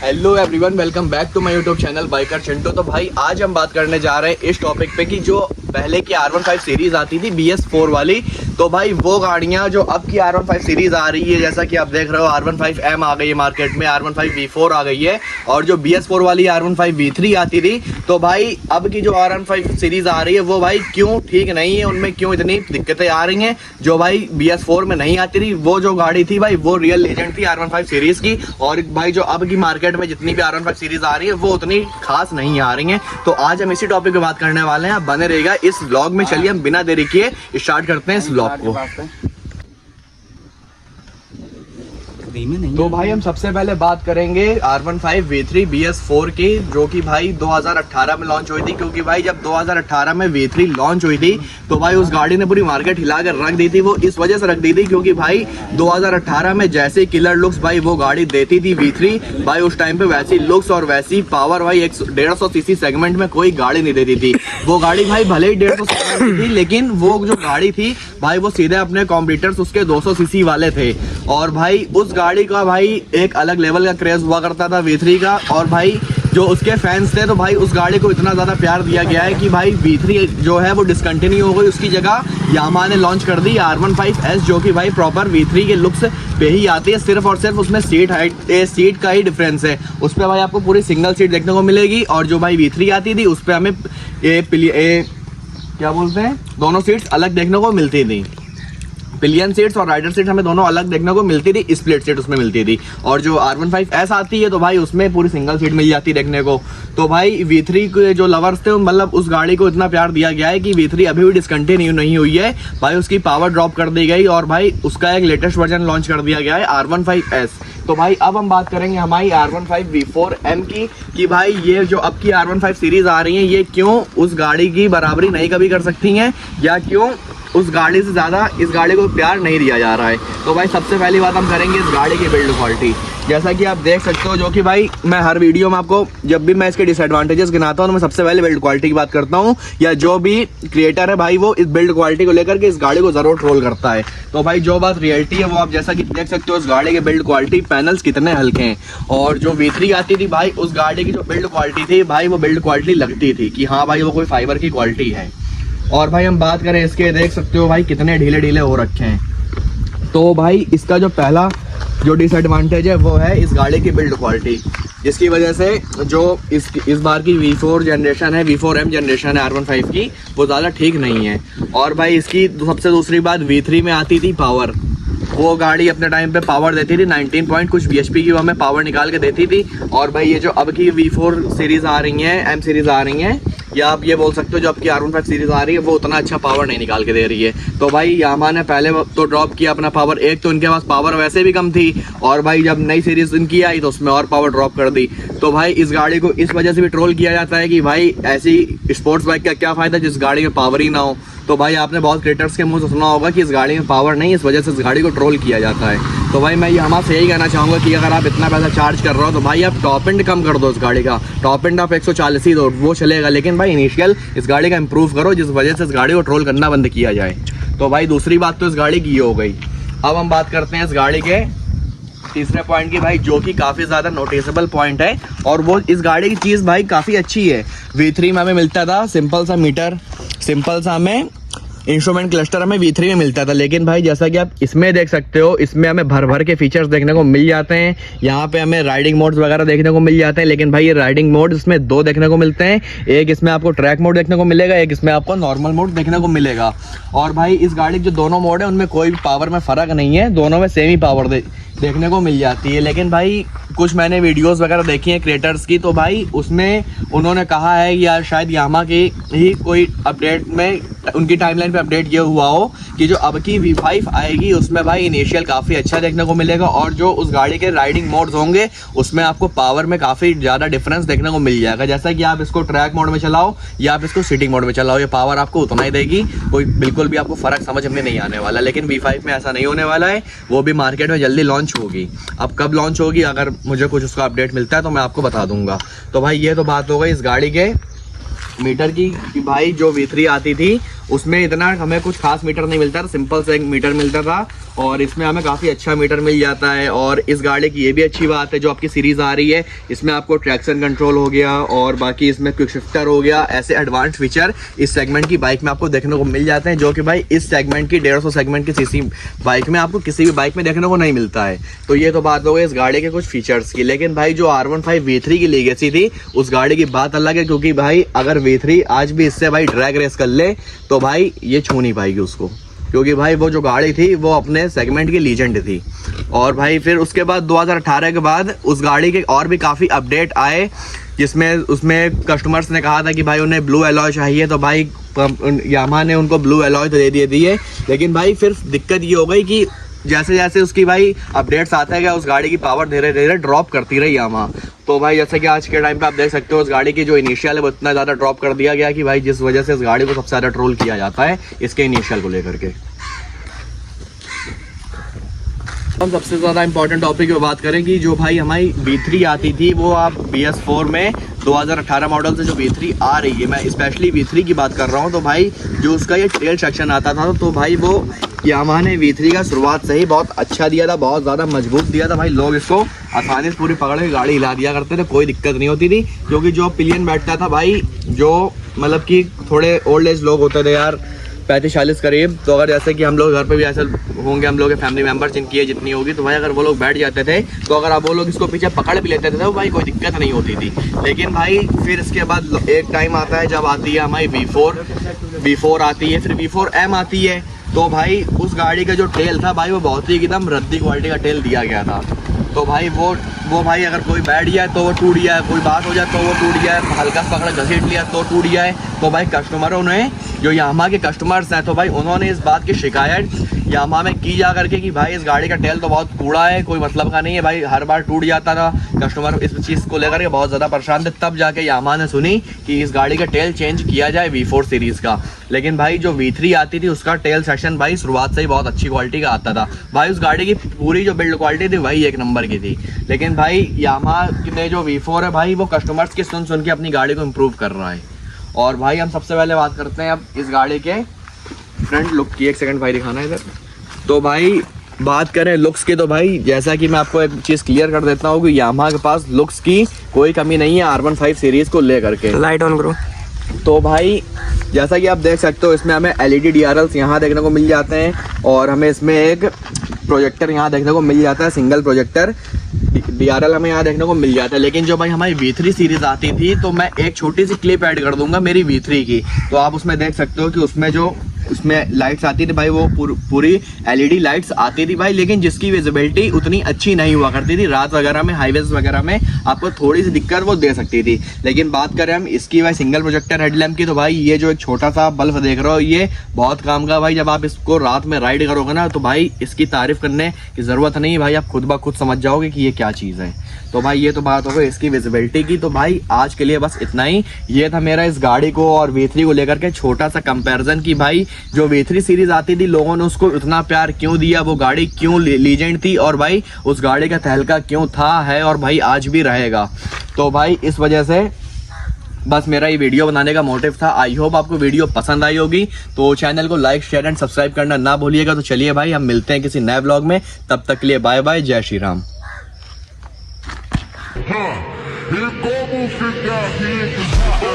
Hello everyone, welcome back to my YouTube channel biker Chintu. तो भाई आज हम बात करने जा रहे हैं इस टॉपिक पे कि जो पहले की R15 सीरीज आती थी BS4 वाली, तो भाई वो गाड़ियां जो अब की R15 सीरीज आ रही है, जैसा कि आप देख रहे हो R15M आ गई है मार्केट में, R15 V4 आ गई है, और जो BS4 वाली R15 V3 आती थी, तो भाई अब की जो R15 सीरीज आ रही है वो भाई क्यों ठीक नहीं है, उनमें क्यों इतनी दिक्कतें आ रही हैं। जो भाई BS4 में नहीं आती थी वो जो गाड़ी थी भाई वो रियल लेजेंड थी R15 सीरीज की, और भाई जो अब की मार्केट में जितनी भी R15 सीरीज आ रही है वो उतनी खास नहीं आ रही हैं। तो आज हम इसी टॉपिक पे बात करने वाले हैं, आप बने रहेगा इस व्लॉग में। चलिए हम बिना देरी किए स्टार्ट करते हैं इस व्लॉग को। तो भाई हम सबसे पहले बात करेंगे R15 V3 BS4 की, जो कि भाई 2018 में लॉन्च हुई थी। क्योंकि भाई जब 2018 में V3 लॉन्च हुई थी तो भाई उस गाड़ी ने पूरी मार्केट हिला कर रख दी थी। वो इस वजह से रख दी थी क्योंकि भाई 2018 में जैसे किलर लुक्स भाई वो गाड़ी देती थी V3, भाई उस टाइम पे वैसी लुक्स और वैसी पावर भाई 150 सीसी सेगमेंट में कोई गाड़ी नहीं देती थी। वो गाड़ी भाई भले ही 150 सीसी थी, लेकिन वो जो गाड़ी थी भाई वो सीधे अपने कॉम्पिटिटर्स उसके 200 सीसी वाले थे। और भाई उस गाड़ी का भाई एक अलग लेवल का क्रेज हुआ करता था V3 का, और भाई जो उसके फैंस थे तो भाई उस गाड़ी को इतना ज़्यादा प्यार दिया गया है कि भाई V3 जो है वो डिसकंटिन्यू हो गई, उसकी जगह यामाहा ने लॉन्च कर दी R15S, जो कि भाई प्रॉपर V3 के लुक्स पे ही आती है। सिर्फ और सिर्फ उसमें सीट का ही डिफरेंस है। उस पर भाई आपको पूरी सिंगल सीट देखने को मिलेगी, और जो भाई V3 आती थी उस पर हमें क्या बोलते हैं, दोनों सीट्स अलग देखने को मिलती थी। पिलियन सीट्स और राइडर सीट्स हमें दोनों अलग देखने को मिलती थी, स्प्लिट सीट उसमें मिलती थी। और जो R15S आती है तो भाई उसमें पूरी सिंगल सीट मिल जाती देखने को। तो भाई V3 के जो लवर्स थे मतलब उस गाड़ी को इतना प्यार दिया गया है कि V3 अभी भी डिसकंटिन्यू नहीं हुई है भाई, उसकी पावर ड्रॉप कर दी गई और भाई उसका एक लेटेस्ट वर्जन लॉन्च कर दिया गया है R15S। तो भाई अब हम बात करेंगे हमारी R15 V4M की, कि भाई ये जो अब की R15 सीरीज आ रही है ये क्यों उस गाड़ी की बराबरी नहीं कभी कर सकती हैं, या क्यों उस गाड़ी से ज़्यादा इस गाड़ी को प्यार नहीं दिया जा रहा है। तो भाई सबसे पहली बात हम करेंगे इस गाड़ी की बिल्ड क्वालिटी। जैसा कि आप देख सकते हो, जो कि भाई मैं हर वीडियो में आपको जब भी मैं इसके डिसएडवांटेजेस गिनाता हूँ तो मैं सबसे पहले बिल्ड क्वालिटी की बात करता हूँ, या जो भी क्रिएटर है भाई वो इस बिल्ड क्वालिटी को लेकर के इस गाड़ी को ज़रूर ट्रोल करता है। तो भाई जो बात रियलिटी है वो आप जैसा कि देख सकते हो, इस गाड़ी के बिल्ड क्वालिटी पैनल्स कितने हल्के हैं। और जो V3 आती थी भाई उस गाड़ी की जो बिल्ड क्वालिटी थी भाई वो बिल्ड क्वालिटी लगती थी कि हाँ भाई वो कोई फाइबर की क्वालिटी है। और भाई हम बात करें इसके, देख सकते हो भाई कितने ढीले ढीले हो रखे हैं। तो भाई इसका जो पहला जो डिसएडवांटेज है वो है इस गाड़ी की बिल्ड क्वालिटी, जिसकी वजह से जो इस बार की V4 जनरेशन है, V4M जनरेशन है R15 की, वो ज़्यादा ठीक नहीं है। और भाई इसकी सबसे दूसरी बात, V3 में आती थी पावर, वो गाड़ी अपने टाइम पे पावर देती थी 19 पॉइंट कुछ bhp की, वो हमें पावर निकाल के देती थी। और भाई ये जो अब की V4 सीरीज आ रही है, M सीरीज आ रही हैं, या आप ये बोल सकते हो जो अब की R15 सीरीज आ रही है वो उतना अच्छा पावर नहीं निकाल के दे रही है। तो भाई यामाहा ने पहले तो ड्रॉप किया अपना पावर, एक तो उनके पास पावर वैसे भी कम थी, और भाई जब नई सीरीज इनकी आई तो उसमें और पावर ड्रॉप कर दी। तो भाई इस गाड़ी को इस वजह से भी ट्रोल किया जाता है कि भाई ऐसी स्पोर्ट्स बाइक का क्या फ़ायदा जिस गाड़ी में पावर ही ना हो। तो भाई आपने बहुत क्रिएटर्स के मुंह से सुना होगा कि इस गाड़ी में पावर नहीं, इस वजह से इस गाड़ी को ट्रोल किया जाता है। तो भाई मैं यामाहा से यही कहना चाहूँगा कि अगर आप इतना पैसा चार्ज कर रहे हो तो भाई आप टॉप एंड कम कर दो इस गाड़ी का, टॉप एंड आप 140 ही दो, वो चलेगा, लेकिन भाई इनिशियल इस गाड़ी का इम्प्रूव करो जिस वजह से इस गाड़ी को ट्रोल करना बंद किया जाए। तो भाई दूसरी बात तो इस गाड़ी की हो गई। अब हम बात करते हैं इस गाड़ी के तीसरे पॉइंट की भाई, जो कि काफ़ी ज़्यादा नोटिसेबल पॉइंट है, और वो इस गाड़ी की चीज़ भाई काफ़ी अच्छी है। V3 में हमें मिलता था सिंपल सा मीटर, सिंपल सा हमें इंस्ट्रूमेंट क्लस्टर हमें V3 में मिलता था, लेकिन भाई जैसा कि आप इसमें देख सकते हो इसमें हमें भर भर के फीचर्स देखने को मिल जाते हैं। यहाँ पे हमें राइडिंग मोड्स वगैरह देखने को मिल जाते हैं, लेकिन भाई ये राइडिंग मोड इसमें 2 देखने को मिलते हैं, एक इसमें आपको ट्रैक मोड देखने को मिलेगा, एक इसमें आपको नॉर्मल मोड देखने को मिलेगा। और भाई इस गाड़ी के जो दोनों मोड है उनमें कोई पावर में फ़र्क नहीं है, दोनों में सेम ही पावर देखने को मिल जाती है। लेकिन भाई कुछ मैंने वीडियोस वगैरह देखी हैं क्रिएटर्स की, तो भाई उसमें उन्होंने कहा है कि यार शायद यामाहा की ही कोई अपडेट में उनकी टाइमलाइन पे अपडेट ये हुआ हो कि जो अब की V5 आएगी उसमें भाई इनिशियल काफ़ी अच्छा देखने को मिलेगा, और जो उस गाड़ी के राइडिंग मोड्स होंगे उसमें आपको पावर में काफ़ी ज़्यादा डिफरेंस देखने को मिल जाएगा। जैसा कि आप इसको ट्रैक मोड में चलाओ या आप इसको सिटिंग मोड में चलाओ, ये पावर आपको उतना ही देगी, कोई बिल्कुल भी आपको फ़र्क समझ में नहीं आने वाला। लेकिन V5 में ऐसा नहीं होने वाला है, वो भी मार्केट में जल्दी लॉन्च होगी। अब कब लॉन्च होगी, अगर मुझे कुछ उसका अपडेट मिलता है तो मैं आपको बता दूंगा। तो भाई ये तो बात हो गई इस गाड़ी के मीटर की, कि भाई जो V3 आती थी उसमें इतना हमें कुछ खास मीटर नहीं मिलता था, सिंपल सा एक मीटर मिलता था और इसमें हमें काफ़ी अच्छा मीटर मिल जाता है। और इस गाड़ी की ये भी अच्छी बात है, जो आपकी सीरीज़ आ रही है इसमें आपको ट्रैक्शन कंट्रोल हो गया और बाकी इसमें क्विक शिफ्टर हो गया, ऐसे एडवांस फीचर इस सेगमेंट की बाइक में आपको देखने को मिल जाते हैं, जो कि भाई इस सेगमेंट की 150 सेगमेंट की सीसी बाइक में आपको किसी भी बाइक में देखने को नहीं मिलता है। तो ये तो बात हो गई इस गाड़ी के कुछ फीचर्स की। लेकिन भाई जो R15 V3 की लीगेसी थी उस गाड़ी की बात अलग है, क्योंकि भाई अगर V3 आज भी इससे भाई ड्रैग रेस कर ले तो भाई ये छू नहीं पाएगी उसको, क्योंकि भाई वो जो गाड़ी थी वो अपने सेगमेंट की लीजेंड थी। और भाई फिर उसके बाद 2018 के बाद उस गाड़ी के और भी काफ़ी अपडेट आए, जिसमें उसमें कस्टमर्स ने कहा था कि भाई उन्हें ब्लू एलॉय चाहिए, तो भाई यामाहा ने उनको ब्लू एलॉय तो दे दिए। लेकिन भाई फिर दिक्कत ये हो गई कि जैसे जैसे उसकी भाई अपडेट्स आते गए उस गाड़ी की पावर धीरे धीरे ड्रॉप करती रही यामाहा। तो भाई जैसे कि आज के टाइम पे आप देख सकते हो उस गाड़ी की जो इनिशियल है वो इतना ज़्यादा ड्रॉप कर दिया गया कि भाई जिस वजह से इस गाड़ी को सबसे ज़्यादा ट्रोल किया जाता है इसके इनिशियल को लेकर के। हम सबसे ज़्यादा इंपॉर्टेंट टॉपिक पे बात करें कि जो भाई हमारी V3 आती थी वो आप BS4 में 2018 मॉडल से जो V3 आ रही है, मैं स्पेशली V3 की बात कर रहा हूँ। तो भाई जो उसका ये टेल सेक्शन आता था तो भाई वो यामाहा ने V3 का शुरुआत से ही बहुत अच्छा दिया था, बहुत ज़्यादा मजबूत दिया था। भाई लोग इसको आसानी से पूरी पकड़ के गाड़ी हिला दिया करते थे, कोई दिक्कत नहीं होती थी, क्योंकि जो पिलियन बैठता था भाई जो मतलब कि थोड़े ओल्ड एज लोग होते थे यार 35-40 करीब, तो अगर जैसे कि हम लोग घर पे भी ऐसे होंगे, हम लोग के फैमिली मेंबर जिनकी एज जितनी होगी, तो भाई अगर वो लोग बैठ जाते थे तो अगर आप वो लोग इसको पीछे पकड़ भी लेते थे तो भाई कोई दिक्कत नहीं होती थी। लेकिन भाई फिर इसके बाद एक टाइम आता है जब आती है हमारी V4 आती है, फिर V4M आती है। तो भाई उस गाड़ी का जो टेल था भाई वो बहुत ही एकदम रद्दी क्वालिटी का टेल दिया गया था। तो भाई वो भाई अगर कोई बैठ जाए तो वो टूट जाए, कोई बात हो जाए तो वो टूट जाए, हल्का सा पकड़ घसीट लिया तो टूट जाए। तो भाई कस्टमरों ने जो यामाहा के कस्टमर्स हैं तो भाई उन्होंने इस बात की शिकायत यामाहा में की जा करके कि भाई इस गाड़ी का टेल तो बहुत कूड़ा है, कोई मतलब का नहीं है, भाई हर बार टूट जाता था। कस्टमर इस चीज़ को लेकर के बहुत ज़्यादा परेशान थे, तब जाके यामाहा ने सुनी कि इस गाड़ी का टेल चेंज किया जाए V4 सीरीज़ का। लेकिन भाई जो V3 आती थी उसका टेल सेक्शन भाई शुरुआत से ही बहुत अच्छी क्वालिटी का आता था। भाई उस गाड़ी की पूरी जो बिल्ड क्वालिटी थी वही एक नंबर की थी। लेकिन भाई यामाहा ने जो V4 है भाई वो कस्टमर्स की सुन के अपनी गाड़ी को इम्प्रूव कर रहा है। और भाई हम सबसे पहले बात करते हैं अब इस गाड़ी के फ्रंट लुक की। एक सेकंड भाई दिखाना है इधर। तो भाई बात करें लुक्स की तो भाई जैसा कि मैं आपको एक चीज़ क्लियर कर देता हूँ कि यामाहा के पास लुक्स की कोई कमी नहीं है R15 सीरीज़ को लेकर के। लाइट ऑन करो। तो भाई जैसा कि आप देख सकते हो इसमें हमें LED DRLs यहाँ देखने को मिल जाते हैं और हमें इसमें एक प्रोजेक्टर यहाँ देखने को मिल जाता है, सिंगल प्रोजेक्टर DRL हमें यहाँ देखने को मिल जाता है। लेकिन जो भाई हमारी V3 सीरीज़ आती थी तो मैं एक छोटी सी क्लिप ऐड कर दूंगा मेरी V3 की, तो आप उसमें देख सकते हो कि उसमें लाइट्स आती थी भाई, वो पूरी LED लाइट्स आती थी भाई, लेकिन जिसकी विजिबिलिटी उतनी अच्छी नहीं हुआ करती थी। रात वगैरह में हाईवेज वगैरह में आपको थोड़ी सी दिक्कत वो दे सकती थी। लेकिन बात करें हम इसकी भाई सिंगल प्रोजेक्टर हेडलैम्प की तो भाई ये जो एक छोटा सा बल्ब देख रहे हो ये बहुत काम का भाई। जब आप इसको रात में राइड करोगे ना तो भाई इसकी तारीफ करने की ज़रूरत नहीं, भाई आप खुद ब खुद समझ जाओगे कि ये क्या चीज़ है। तो भाई ये तो बात हो गई इसकी विजिबिलिटी की। तो भाई आज के लिए बस इतना ही। ये था मेरा इस गाड़ी को और V3 को लेकर के छोटा सा कंपैरिजन कि भाई जो V3 सीरीज आती थी लोगों ने उसको इतना प्यार क्यों दिया, वो गाड़ी क्यों लीजेंड थी और भाई उस गाड़ी का तहलका क्यों था है और भाई आज भी रहेगा। तो भाई इस वजह से बस मेरा ये वीडियो बनाने का मोटिव था। आई होप आपको वीडियो पसंद आई होगी, तो चैनल को लाइक शेयर एंड सब्सक्राइब करना ना भूलिएगा। तो चलिए भाई हम मिलते हैं किसी नए ब्लॉग में, तब तक के लिए बाय बाय, जय Shri Ram. E como ficar rico?